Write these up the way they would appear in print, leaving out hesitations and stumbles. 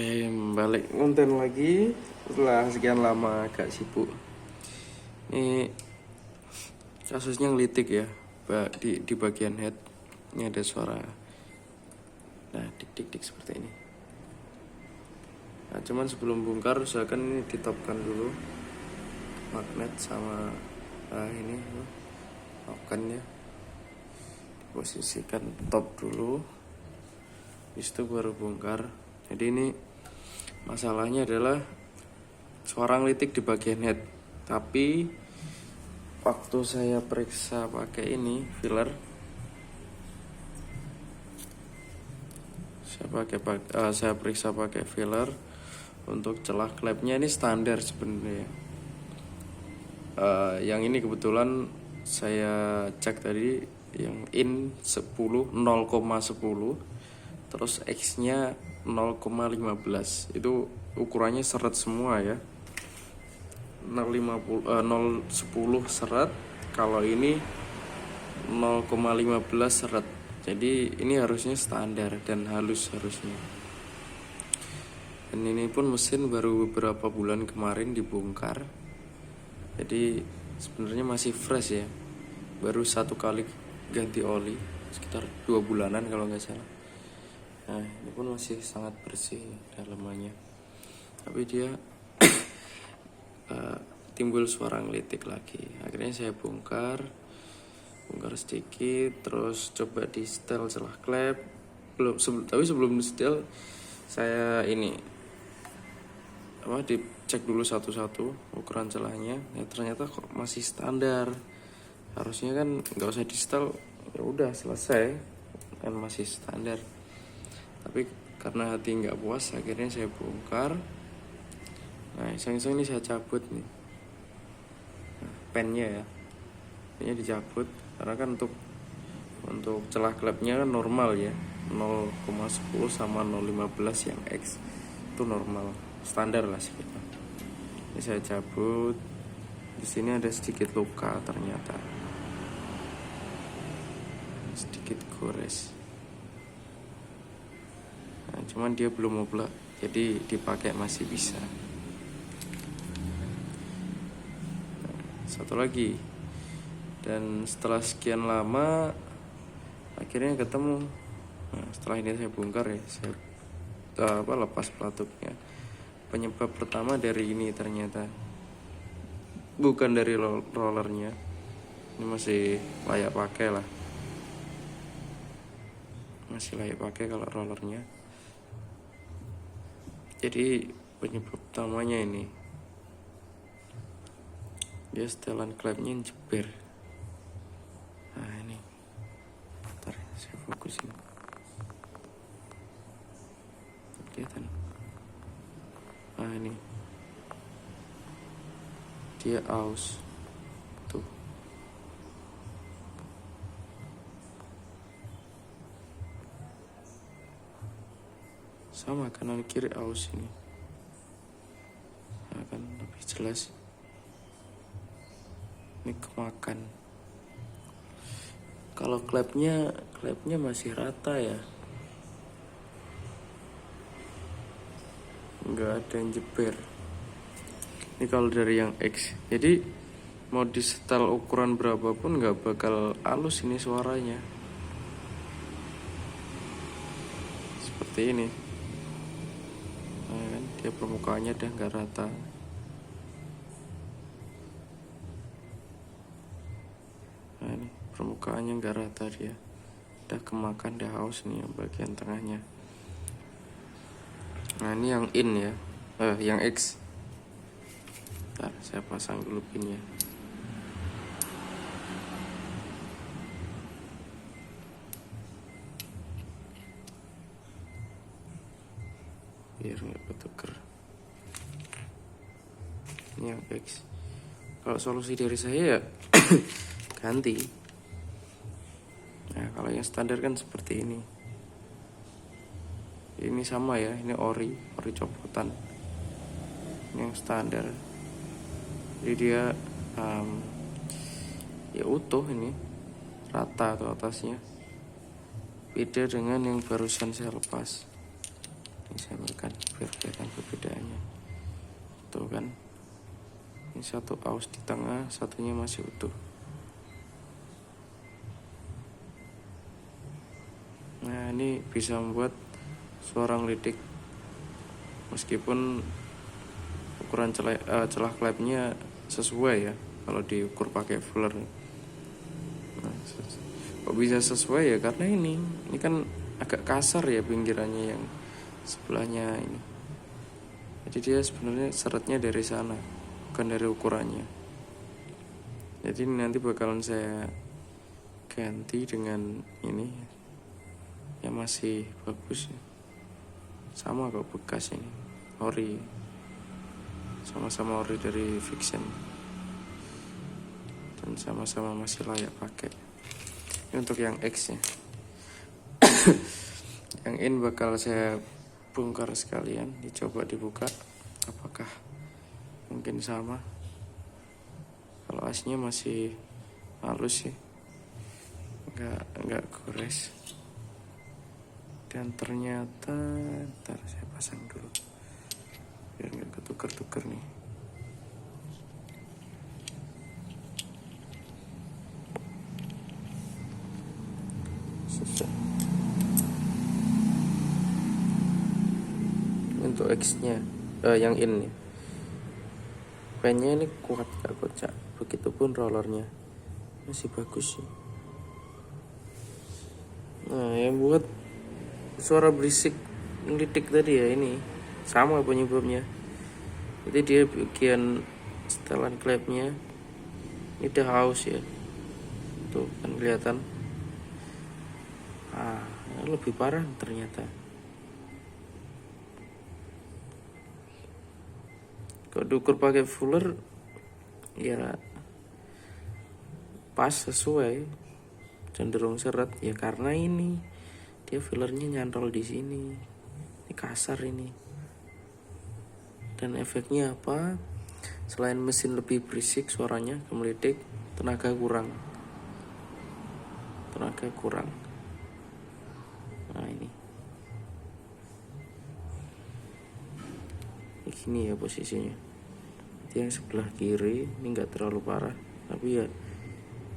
Balik konten lagi setelah sekian lama agak sibuk. Ini kasusnya ngelitik ya, di bagian head ini ada suara, nah dik seperti ini. Nah cuman sebelum bongkar usahakan ini ditopkan dulu magnet sama ini topkannya, diposisikan top dulu, habis itu baru bongkar. Jadi ini masalahnya adalah suara ngelitik di bagian head. Tapi waktu saya periksa pakai ini filler, saya periksa pakai filler untuk celah klepnya ini standar sebenarnya. Yang ini kebetulan saya cek tadi yang in 10 0,10, terus X nya 0,15. Itu ukurannya seret semua ya, 0,10 seret. Kalau ini 0,15 seret. Jadi ini harusnya standar dan halus harusnya. Dan ini pun mesin baru beberapa bulan kemarin dibongkar. Jadi sebenarnya masih fresh ya. Baru 1 kali ganti oli sekitar 2 bulanan kalau nggak salah. Nah ini pun masih sangat bersih dalamannya. Tapi dia timbul suara ngelitik lagi. Akhirnya saya bongkar sedikit, terus coba di setel celah klep. Tapi sebelum di setel saya ini dicek dulu satu-satu ukuran celahnya. Ya ternyata kok masih standar. Harusnya kan nggak usah di setel, ya udah selesai kan, masih standar. Tapi karena hati nggak puas, akhirnya saya bongkar. Nah iseng-iseng ini saya cabut nih, pennya ya, pennya dicabut karena kan untuk celah klepnya kan normal ya, 0,10 sama 0,15 yang X itu normal standar lah sekitar. Ini saya cabut. Di sini ada sedikit luka ternyata, sedikit gores. Nah, cuman dia belum oblak, jadi dipakai masih bisa. Nah, satu lagi. Dan setelah sekian lama akhirnya ketemu. Nah, setelah ini saya bongkar ya, saya lepas pelatupnya. Penyebab pertama dari ini ternyata bukan dari rollernya. Ini masih layak pakai lah, masih layak pakai kalau rollernya. Jadi penyebab utamanya ini, dia setelan klepnya jeber. Nah ini, bentar saya fokusin, kelihatan. Nah ini dia aus tuh. Sama kanan kiri aus ini. Nah, kan lebih jelas. Ini kemakan. Kalau klepnya masih rata ya, nggak ada yang jeber. Ini kalau dari yang X, jadi mau disetel ukuran berapapun nggak bakal halus ini suaranya. Seperti ini. Nah, kan dia permukaannya udah nggak rata. Nah ini permukaannya nggak rata, dia udah kemakan, udah haus nih yang bagian tengahnya. Nah ini yang in ya, yang X. Bentar, saya pasang dulu pinnya. Biar nggak ketuker. Ini yang X. Kalau solusi dari saya ya ganti. Nah kalau yang standar kan seperti ini. Ini sama ya, ini ori copotan. Ini yang standar. Jadi dia ya utuh, ini rata atau atasnya. Beda dengan yang barusan saya lepas. Ini saya berikan. biar kelihatan perbedaannya. Tuh kan, ini satu aus di tengah, satunya masih utuh. Nah, ini bisa membuat suara ngelidik meskipun ukuran celah klepnya sesuai ya kalau diukur pakai fuller. Nah, kok bisa sesuai ya, karena ini kan agak kasar ya pinggirannya yang sebelahnya ini. Jadi dia sebenarnya seretnya dari sana, bukan dari ukurannya. Jadi nanti bakalan saya ganti dengan ini yang masih bagus ya. Sama kok bekas ini, ori, sama-sama ori dari Vixen, dan sama-sama masih layak pakai. Ini untuk yang X ya. Yang in bakal saya bongkar sekalian, dicoba dibuka apakah mungkin sama. Kalau asnya masih halus sih, nggak gores. Dan ternyata, ntar saya pasang dulu biar nggak ketuker-tuker nih. Susah. Untuk X-nya, yang in nih, pennya ini kuat gak kocak. Begitupun rollernya masih bagus sih. Nah, yang buat suara berisik ngelitik tadi ya, ini sama penyebabnya. Jadi dia bagian setelan klepnya ini udah haus ya, tuh kan kelihatan. Lebih parah ternyata. Kalau diukur pakai fuller ya pas sesuai, cenderung seret ya, karena ini dia fillernya nyantol di sini. Ini kasar ini. Dan efeknya apa? Selain mesin lebih berisik suaranya kemelidik, tenaga kurang. Nah ini gini ya posisinya. Yang sebelah kiri ini nggak terlalu parah, tapi ya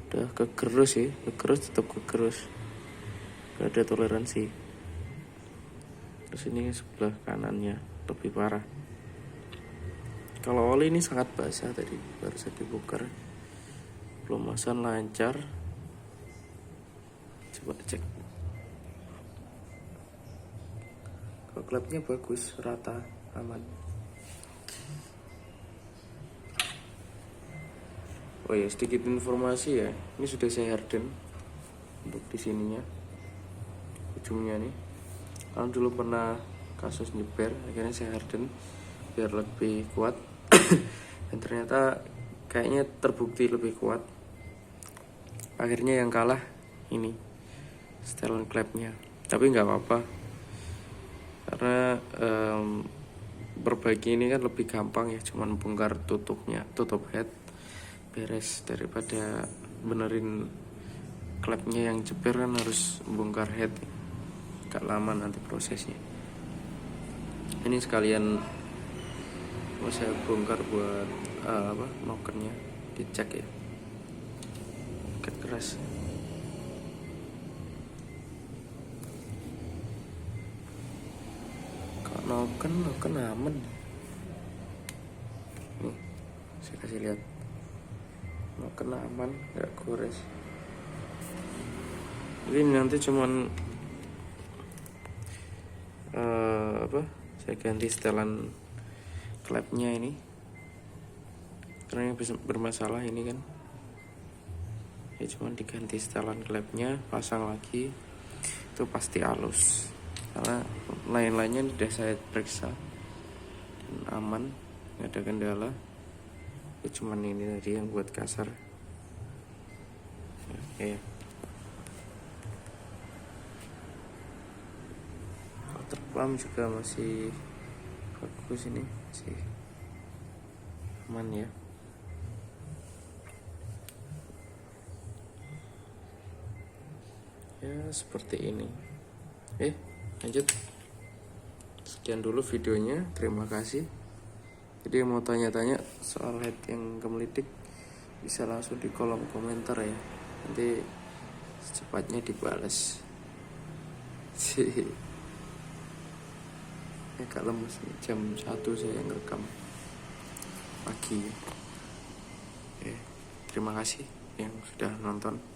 udah kegerus sih, tetap kegerus, gak ada toleransi. Terus ini sebelah kanannya lebih parah. Kalau oli ini sangat basah tadi, baru saja dibongkar, pelumasan lancar. Coba cek. Kalau klepnya bagus, rata, aman. Oh ya, sedikit informasi ya. Ini sudah saya harden untuk di sininya, ujungnya nih. Karena dulu pernah kasus nyeber, akhirnya saya harden biar lebih kuat. Dan ternyata kayaknya terbukti lebih kuat. Akhirnya yang kalah ini setelan klepnya. Tapi nggak apa-apa, karena perbaiki ini kan lebih gampang ya, cuman bongkar tutupnya, tutup head, beres, daripada benerin klepnya yang jeber kan harus bongkar head, agak lama nanti prosesnya. Ini sekalian mau saya bongkar buat nokennya, dicek ya, agak keras. Kalau noken aman nih, saya kasih lihat. Noken aman, nggak gores. Jadi nanti cuman saya ganti setelan klepnya ini, karena yang bermasalah ini kan ya, cuman diganti setelan klepnya, pasang lagi, itu pasti halus. Karena lain-lainnya sudah saya periksa dan aman, nggak ada kendala. Ya cuman ini tadi yang buat kasar. Oke. Terpam juga masih bagus, ini masih aman ya. Ya seperti ini. Lanjut. sekian dulu videonya. Terima kasih. Jadi yang mau tanya-tanya soal head yang gemelitik bisa langsung di kolom komentar ya, nanti secepatnya dibales. Agak lemes nih, jam 1 saya ngerekam pagi. Oke, terima kasih yang sudah nonton.